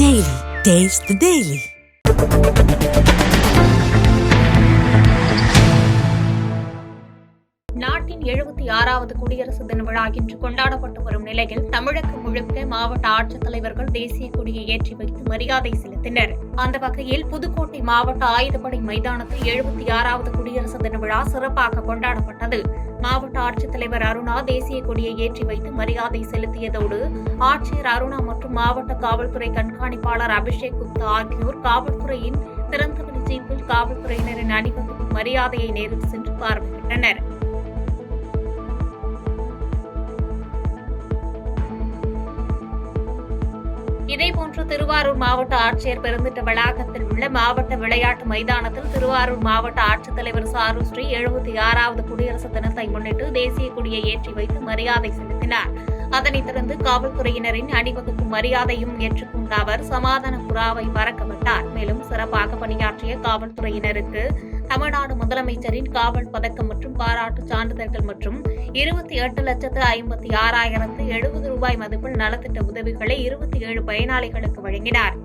Daily. Taste the Daily. நாட்டின் 76வது குடியரசு தின விழா இன்று கொண்டாடப்பட்டு வரும் நிலையில் தமிழகம் முழுக்க மாவட்ட ஆட்சித்தலைவர்கள் தேசிய கொடியை ஏற்றி வைத்து மரியாதை செலுத்தினர். அந்த வகையில் புதுக்கோட்டை மாவட்ட ஆயுதப்படை மைதானத்தில் 76வது குடியரசு தின விழா சிறப்பாக கொண்டாடப்பட்டது. மாவட்ட ஆட்சித்தலைவர் அருணா தேசிய கொடியை ஏற்றி வைத்து மரியாதை செலுத்தியதோடு ஆட்சியர் அருணா மற்றும் மாவட்ட காவல்துறை கண்காணிப்பாளர் அபிஷேக் குப்தா ஆகியோர் காவல்துறையின் திறந்தவெளி ஜீப்பில் காவல்துறையினரின் அணிவகுப்பு மரியாதையை நேரில் சென்று பார்வையிட்டனர். இதேபோன்று திருவாரூர் மாவட்ட ஆட்சியர் பெருந்திட்ட வளாகத்தில் உள்ள மாவட்ட விளையாட்டு மைதானத்தில் திருவாரூர் மாவட்ட ஆட்சித்தலைவர் சாருஸ்ரீ 76வது குடியரசு தினத்தை முன்னிட்டு தேசிய கொடியை ஏற்றி வைத்து மரியாதை செலுத்தினார். அதனைத் தொடர்ந்து காவல்துறையினரின் அணிவகுப்பு மரியாதையும் ஏற்றுக்கொண்ட அவர் சமாதான புறாவை பறக்கவிட்டார். மேலும் சிறப்பாக பணியாற்றிய காவல்துறையினருக்கு தமிழ்நாடு முதலமைச்சரின் காவல் பதக்கம் மற்றும் பாராட்டு சான்றிதழ்கள் மற்றும் 28,56,070 ரூபாய் மதிப்பில் நலத்திட்ட உதவிகளை 27 பயனாளிகளுக்கு வழங்கினார்.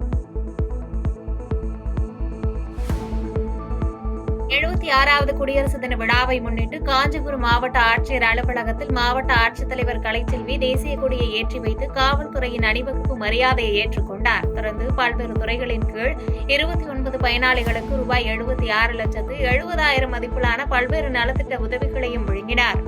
76வது குடியரசு தின விழாவை முன்னிட்டு காஞ்சிபுரம் மாவட்ட ஆட்சியர் அலுவலகத்தில் மாவட்ட ஆட்சித்தலைவர் கலைச்செல்வி தேசிய கொடியை ஏற்றி வைத்து காவல்துறையின் அணிவகுப்பு மரியாதையை ஏற்றுக்கொண்டார். தொடர்ந்து பல்வேறு துறைகளின் கீழ் 29 பயனாளிகளுக்கு ரூபாய் 76,70,000 மதிப்பிலான பல்வேறு நலத்திட்ட உதவிகளையும் வழங்கினார்.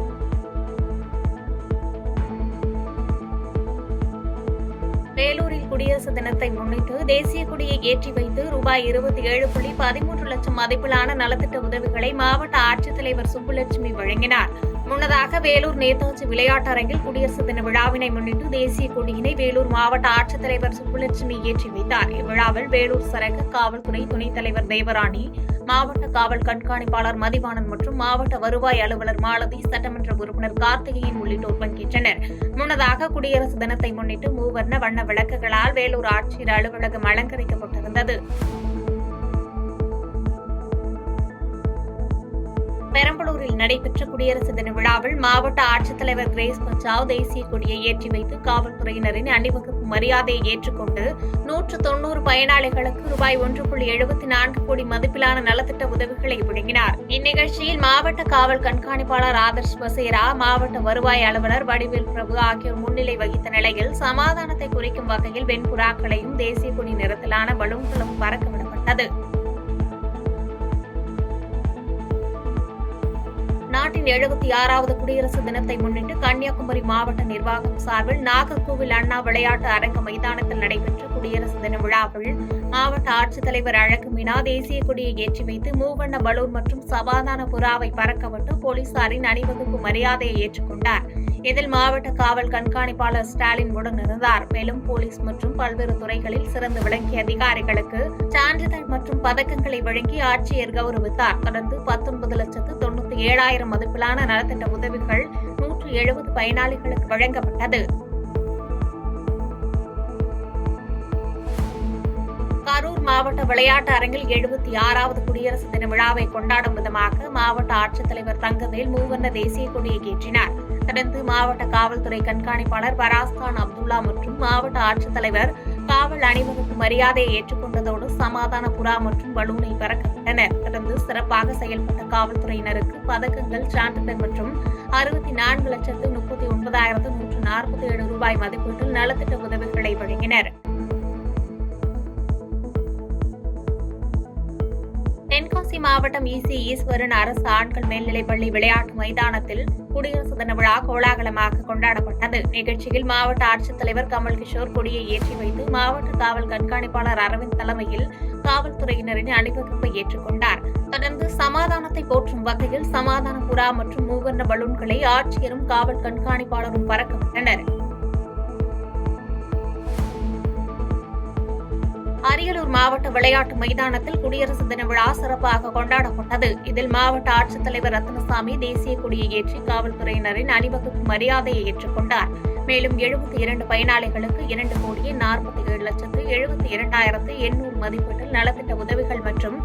வேலூரில் குடியரசு தினத்தை முன்னிட்டு தேசிய கொடியை ஏற்றி வைத்து ரூபாய் 27.13 லட்சம் மதிப்பிலான நலத்திட்ட உதவிகளை மாவட்ட ஆட்சித்தலைவர் சுப்புலட்சுமி வழங்கினார். முன்னதாக வேலூர் நேதாஜி விளையாட்டரங்கில் குடியரசு தின விழாவினை முன்னிட்டு தேசிய கொடியினை வேலூர் மாவட்ட ஆட்சித்தலைவர் சுப்புலட்சுமி ஏற்றி வைத்தார். இவ்விழாவில் வேலூர் சரக காவல்துறை துணைத் தலைவர் தேவராணி, மாவட்ட காவல் கண்காணிப்பாளர் மதிவாணன் மற்றும் மாவட்ட வருவாய் அலுவலர் மாலதி, சட்டமன்ற உறுப்பினர் கார்த்திகேயன் உள்ளிட்டோர் பங்கேற்றனர். முன்னதாக குடியரசு தினத்தை முன்னிட்டு மூவர்ண வண்ண விளக்குகளால் வேலூர் ஆட்சியர் அலுவலகம் அலங்கரிக்கப்பட்டிருந்தது. பெரம்பலூரில் நடைபெற்ற குடியரசு தின விழாவில் மாவட்ட ஆட்சித்தலைவர் கிரேஸ் பச்சாவ் தேசிய கொடியை ஏற்றி வைத்து காவல்துறையினரின் அணிவகுப்பு மரியாதையை ஏற்றுக்கொண்டு 190 பயனாளிகளுக்கு ரூபாய் 1.74 கோடி மதிப்பிலான நலத்திட்ட உதவிகளை வழங்கினார். இந்நிகழ்ச்சியில் மாவட்ட காவல் கண்காணிப்பாளர் ஆதர்ஷ் பசேரா, மாவட்ட வருவாய் அலுவலர் வடிவேல் பிரபு ஆகியோர் முன்னிலை வகித்த நிலையில் சமாதானத்தை குறிக்கும் வகையில் வெண்புறாக்களையும் தேசிய கொடி நிறத்திலான பலூன்களும் பறக்கவிடப்பட்டது. நாட்டின் 76வது குடியரசு தினத்தை முன்னிட்டு கன்னியாகுமரி மாவட்ட நிர்வாகம் சார்பில் நாகர்கோவில் அண்ணா விளையாட்டு அரங்க மைதானத்தில் நடைபெற்ற குடியரசு தின விழாவில் மாவட்ட ஆட்சித்தலைவர் அழகு மீனா தேசிய கொடியை ஏற்றி வைத்து மூவண்ண பலூன் மற்றும் சமாதான புறாவை பறக்கவிட்டு போலீசாரின் அணிவகுப்பு மரியாதையை ஏற்றுக்கொண்டார். இதில் மாவட்ட காவல் கண்காணிப்பாளர் ஸ்டாலின் உடனிருந்தார். மேலும் போலீஸ் மற்றும் பல்வேறு துறைகளில் சிறந்து விளங்கிய அதிகாரிகளுக்கு சான்றிதழ் மற்றும் பதக்கங்களை வழங்கி ஆட்சியர் கௌரவித்தார். தொடர்ந்து 19,97,000 மதிப்பிலான நலத்திட்ட உதவிகள் 170 பயனாளிகளுக்கு வழங்கப்பட்டது. கரூர் மாவட்ட விளையாட்டு அரங்கில் 76வது குடியரசு தின விழாவை கொண்டாடும் விதமாக மாவட்ட ஆட்சித்தலைவர் தங்கவேல் மூவண்ண தேசிய கொடியை ஏற்றினார். தொடர்ந்து மாவட்ட காவல்துறை கண்காணிப்பாளர் பராஸ்கான் அப்துல்லா மற்றும் மாவட்ட ஆட்சித்தலைவர் காவல் அணிவகுப்பு மரியாதையை ஏற்றுக்கொண்டதோடு சமாதான புறா மற்றும் பலூனை பறக்கவிட்டனர். தொடர்ந்து சிறப்பாக செயல்பட்ட காவல்துறையினருக்கு பதக்கங்கள், சான்றிதழ் மற்றும் 64,39,147 ரூபாய் மதிப்பீட்டில் நலத்திட்ட உதவிகளை வழங்கினர். தென்காசி மாவட்டம் ஈசி ஈஸ்வரன் அரசு ஆண்கள் மேல்நிலைப்பள்ளி விளையாட்டு மைதானத்தில் குடியரசு தின விழா கோலாகலமாக கொண்டாடப்பட்டது. நிகழ்ச்சியில் மாவட்ட ஆட்சித்தலைவர் கமல் கிஷோர் கொடியை ஏற்றி வைத்து மாவட்ட காவல் கண்காணிப்பாளர் அரவிந்த் தலைமையில் காவல்துறையினரின் அணிவகுப்பை ஏற்றுக்கொண்டார். தொடர்ந்து சமாதானத்தை போற்றும் வகையில் சமாதான புறா மற்றும் மூவர்ண பலூன்களை ஆட்சியரும் காவல் கண்காணிப்பாளரும் பறக்கவிட்டனர். அரியலூர் மாவட்ட விளையாட்டு மைதானத்தில் குடியரசு தின விழா சிறப்பாக கொண்டாடப்பட்டது. இதில் மாவட்ட ஆட்சித்தலைவர் ரத்னசாமி தேசிய கொடியை ஏற்றி காவல்துறையினரின் அணிவகுப்பு மரியாதையை ஏற்றுக்கொண்டார். மேலும் 72 பயனாளிகளுக்கு 2,47,72,800 மதிப்பீட்டில் நலத்திட்ட உதவிகள் மற்றும்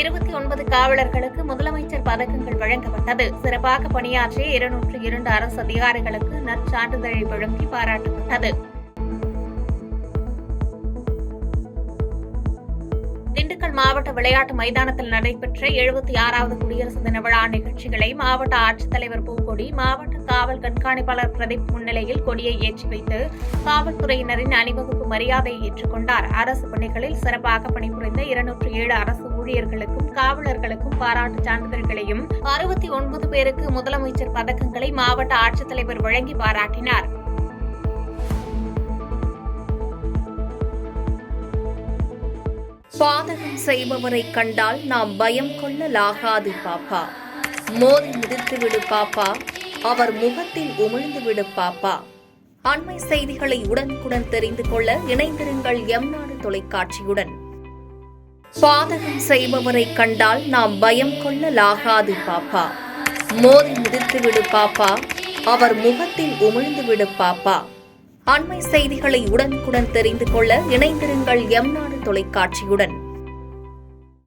29 காவலர்களுக்கு முதலமைச்சர் பதக்கங்கள் வழங்கப்பட்டது. சிறப்பாக பணியாற்றிய 202 அரசு அதிகாரிகளுக்கு நற்சான்றிதழை வழங்கி பாராட்டப்பட்டது. காரைக்கால் மாவட்ட விளையாட்டு மைதானத்தில் நடைபெற்ற 76வது குடியரசு தின விழா நிகழ்ச்சிகளை மாவட்ட ஆட்சித்தலைவர் பூக்கொடி, மாவட்ட காவல் கண்காணிப்பாளர் பிரதீப் முன்னிலையில் கொடியை ஏற்றி வைத்து காவல்துறையினரின் அணிவகுப்பு மரியாதையை ஏற்றுக்கொண்டார். அரசு பணிகளில் சிறப்பாக பணிபுரிந்த 207 அரசு ஊழியர்களுக்கும் காவலர்களுக்கும் பாராட்டு சான்றிதழ்களையும் 69 பேருக்கு முதலமைச்சர் பதக்கங்களை மாவட்ட ஆட்சித்தலைவர் வழங்கி பாராட்டினார். பாதகம் செய்பவரை கண்டால் நாம் பயம் கொள்ளலாகாது பாப்பா. மோதி மிதித்துவிடு பாப்பா, அவர் முகத்தில் உமிழ்ந்துவிடு பாப்பா. அண்மை செய்திகளை உடனுக்குடன் தெரிந்து கொள்ள இணைந்திருங்கள் எம்நாடு தொலைக்காட்சியுடன். பாதகம் செய்பவரை கண்டால் நாம் பயம் கொள்ளலாகாது பாப்பா. மோதி மிதித்துவிடு பாப்பா, அவர் முகத்தில் உமிழ்ந்துவிடு பாப்பா. அண்மை செய்திகளை உடனுக்குடன் தெரிந்து கொள்ள இணைந்திருங்கள் எம்நாடு தொலைக்காட்சியுடன்.